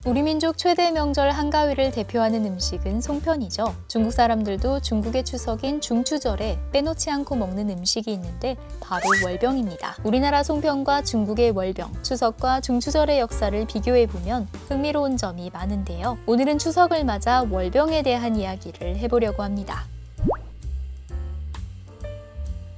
우리 민족 최대 명절 한가위를 대표하는 음식은 송편이죠. 중국 사람들도 중국의 추석인 중추절에 빼놓지 않고 먹는 음식이 있는데 바로 월병입니다. 우리나라 송편과 중국의 월병, 추석과 중추절의 역사를 비교해보면 흥미로운 점이 많은데요. 오늘은 추석을 맞아 월병에 대한 이야기를 해보려고 합니다.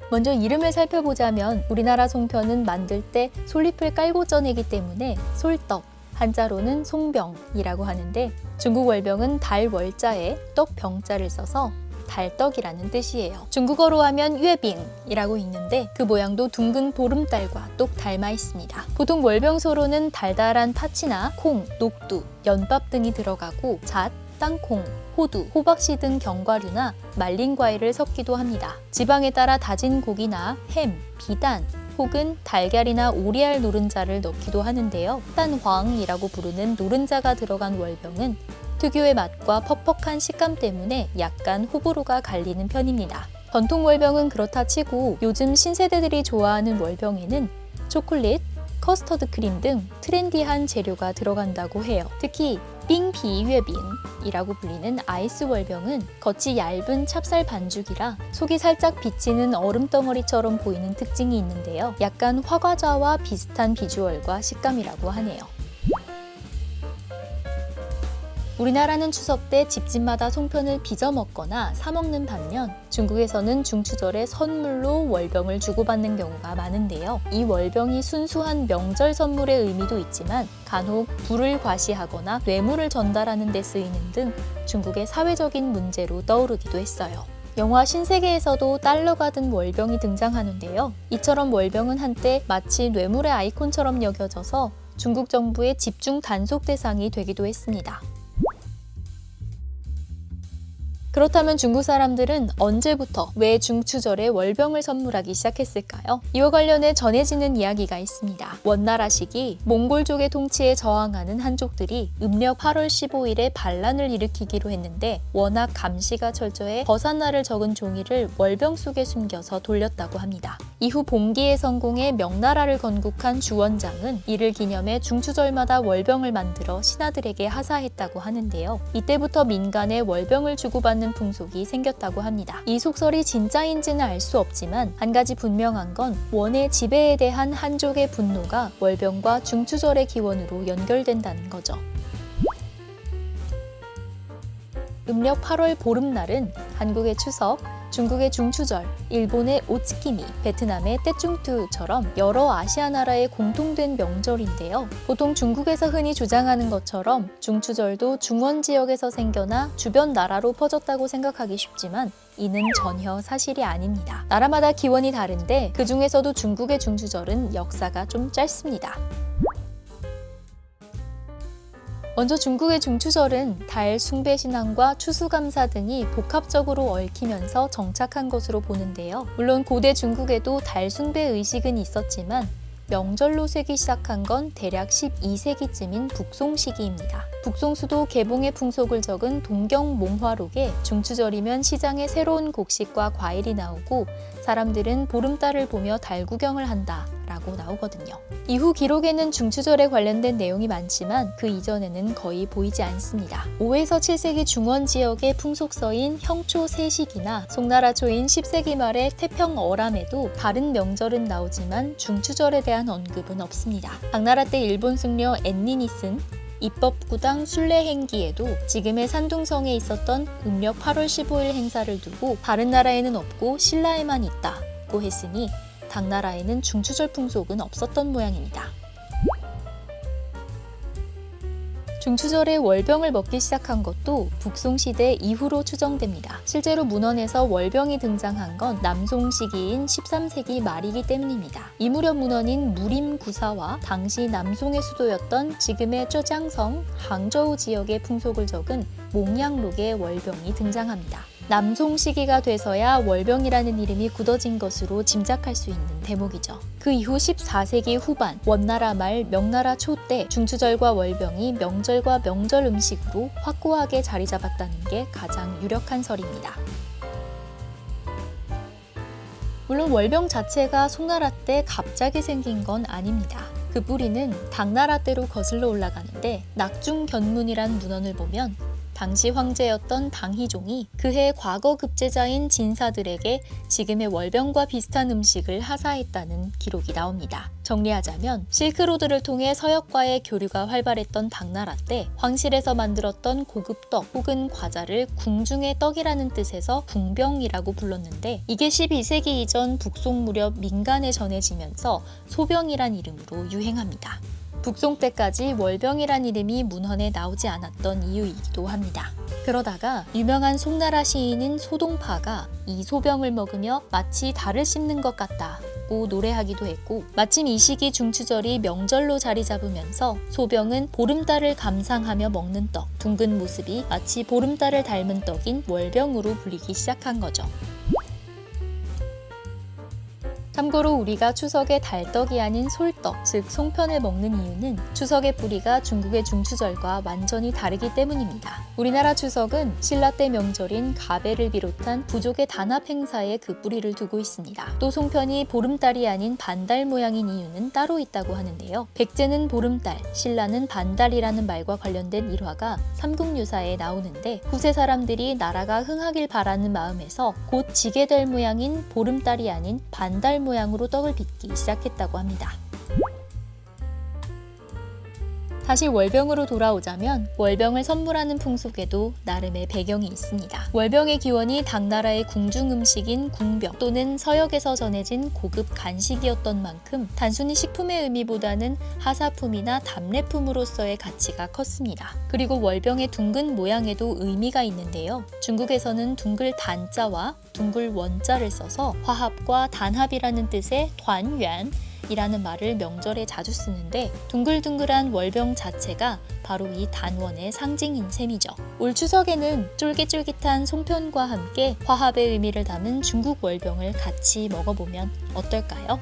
먼저 이름을 살펴보자면 우리나라 송편은 만들 때 솔잎을 깔고 쪄내기 때문에 솔떡, 한자로는 송병이라고 하는데 중국 월병은 달월자에 떡병자를 써서 달떡이라는 뜻이에요. 중국어로 하면 유에빙이라고 읽는데 그 모양도 둥근 보름달과 똑 닮아 있습니다. 보통 월병소로는 달달한 파치나 콩, 녹두, 연밥 등이 들어가고 잣, 땅콩, 호두, 호박씨 등 견과류나 말린 과일을 섞기도 합니다. 지방에 따라 다진 고기나 햄, 비단, 혹은 달걀이나 오리알 노른자를 넣기도 하는데요. 단황이라고 부르는 노른자가 들어간 월병은 특유의 맛과 퍽퍽한 식감 때문에 약간 호불호가 갈리는 편입니다. 전통 월병은 그렇다 치고 요즘 신세대들이 좋아하는 월병에는 초콜릿, 커스터드 크림 등 트렌디한 재료가 들어간다고 해요. 특히 빙비유에빙이라고 불리는 아이스 월병은 겉이 얇은 찹쌀 반죽이라 속이 살짝 비치는 얼음덩어리처럼 보이는 특징이 있는데요. 약간 화과자와 비슷한 비주얼과 식감이라고 하네요. 우리나라는 추석 때 집집마다 송편을 빚어 먹거나 사 먹는 반면 중국에서는 중추절에 선물로 월병을 주고받는 경우가 많은데요. 이 월병이 순수한 명절 선물의 의미도 있지만 간혹 부를 과시하거나 뇌물을 전달하는 데 쓰이는 등 중국의 사회적인 문제로 떠오르기도 했어요. 영화 신세계에서도 달러가 든 월병이 등장하는데요. 이처럼 월병은 한때 마치 뇌물의 아이콘처럼 여겨져서 중국 정부의 집중 단속 대상이 되기도 했습니다. 그렇다면 중국 사람들은 언제부터 왜 중추절에 월병을 선물하기 시작했을까요? 이와 관련해 전해지는 이야기가 있습니다. 원나라 시기 몽골족의 통치에 저항하는 한족들이 음력 8월 15일에 반란을 일으키기로 했는데 워낙 감시가 철저해 거산날을 적은 종이를 월병 속에 숨겨서 돌렸다고 합니다. 이후 봉기에 성공해 명나라를 건국한 주원장은 이를 기념해 중추절마다 월병을 만들어 신하들에게 하사했다고 하는데요. 이때부터 민간에 월병을 주고받는 풍속이 생겼다고 합니다. 이 속설이 진짜인지는 알 수 없지만 한 가지 분명한 건 원의 지배에 대한 한족의 분노가 월병과 중추절의 기원으로 연결된다는 거죠. 음력 8월 보름날은 한국의 추석, 중국의 중추절, 일본의 오츠키미, 베트남의 떼쭝투처럼 여러 아시아 나라의 공통된 명절인데요. 보통 중국에서 흔히 주장하는 것처럼 중추절도 중원 지역에서 생겨나 주변 나라로 퍼졌다고 생각하기 쉽지만 이는 전혀 사실이 아닙니다. 나라마다 기원이 다른데 그 중에서도 중국의 중추절은 역사가 좀 짧습니다. 먼저 중국의 중추절은 달 숭배 신앙과 추수감사 등이 복합적으로 얽히면서 정착한 것으로 보는데요. 물론 고대 중국에도 달 숭배 의식은 있었지만 명절로 세기 시작한 건 대략 12세기쯤인 북송 시기입니다. 북송수도 개봉의 풍속을 적은 동경몽화록에 중추절이면 시장에 새로운 곡식과 과일이 나오고 사람들은 보름달을 보며 달 구경을 한다 라고 나오거든요. 이후 기록에는 중추절에 관련된 내용이 많지만 그 이전에는 거의 보이지 않습니다. 5에서 7세기 중원 지역의 풍속서인 형초세식이나 송나라 초인 10세기 말의 태평어람에도 다른 명절은 나오지만 중추절에 대한 언급은 없습니다. 당나라 때 일본 승려 앤닌이 쓴 입법구당 순례행기에도 지금의 산둥성에 있었던 음력 8월 15일 행사를 두고 다른 나라에는 없고 신라에만 있다고 했으니 당나라에는 중추절 풍속은 없었던 모양입니다. 중추절에 월병을 먹기 시작한 것도 북송시대 이후로 추정됩니다. 실제로 문헌에서 월병이 등장한 건 남송 시기인 13세기 말이기 때문입니다. 이 무렵 문헌인 무림구사와 당시 남송의 수도였던 지금의 쩌장성, 항저우 지역의 풍속을 적은 몽양록에 월병이 등장합니다. 남송 시기가 돼서야 월병이라는 이름이 굳어진 것으로 짐작할 수 있는 대목이죠. 그 이후 14세기 후반 원나라 말 명나라 초 때 중추절과 월병이 명절과 명절 음식으로 확고하게 자리 잡았다는 게 가장 유력한 설입니다. 물론 월병 자체가 송나라 때 갑자기 생긴 건 아닙니다. 그 뿌리는 당나라 때로 거슬러 올라가는데 낙중견문이란 문헌을 보면 당시 황제였던 당희종이 그해 과거 급제자인 진사들에게 지금의 월병과 비슷한 음식을 하사했다는 기록이 나옵니다. 정리하자면 실크로드를 통해 서역과의 교류가 활발했던 당나라 때 황실에서 만들었던 고급 떡 혹은 과자를 궁중의 떡이라는 뜻에서 궁병이라고 불렀는데 이게 12세기 이전 북송 무렵 민간에 전해지면서 소병이란 이름으로 유행합니다. 북송 때까지 월병이란 이름이 문헌에 나오지 않았던 이유이기도 합니다. 그러다가 유명한 송나라 시인인 소동파가 이 소병을 먹으며 마치 달을 씹는 것 같다고 노래하기도 했고 마침 이 시기 중추절이 명절로 자리 잡으면서 소병은 보름달을 감상하며 먹는 떡, 둥근 모습이 마치 보름달을 닮은 떡인 월병으로 불리기 시작한 거죠. 참고로 우리가 추석에 달떡이 아닌 솔떡, 즉 송편을 먹는 이유는 추석의 뿌리가 중국의 중추절과 완전히 다르기 때문입니다. 우리나라 추석은 신라 때 명절인 가배를 비롯한 부족의 단합 행사에 그 뿌리를 두고 있습니다. 또 송편이 보름달이 아닌 반달 모양인 이유는 따로 있다고 하는데요. 백제는 보름달, 신라는 반달이라는 말과 관련된 일화가 삼국유사에 나오는데 후세 사람들이 나라가 흥하길 바라는 마음에서 곧 지게 될 모양인 보름달이 아닌 반달 모양으로 떡을 빚기 시작했다고 합니다. 다시 월병으로 돌아오자면 월병을 선물하는 풍속에도 나름의 배경이 있습니다. 월병의 기원이 당나라의 궁중 음식인 궁병 또는 서역에서 전해진 고급 간식이었던 만큼 단순히 식품의 의미보다는 하사품이나 답례품으로서의 가치가 컸습니다. 그리고 월병의 둥근 모양에도 의미가 있는데요. 중국에서는 둥글 단자와 둥글 원자를 써서 화합과 단합이라는 뜻의团圆 이라는 말을 명절에 자주 쓰는데 둥글둥글한 월병 자체가 바로 이 단원의 상징인 셈이죠. 올 추석에는 쫄깃쫄깃한 송편과 함께 화합의 의미를 담은 중국 월병을 같이 먹어보면 어떨까요?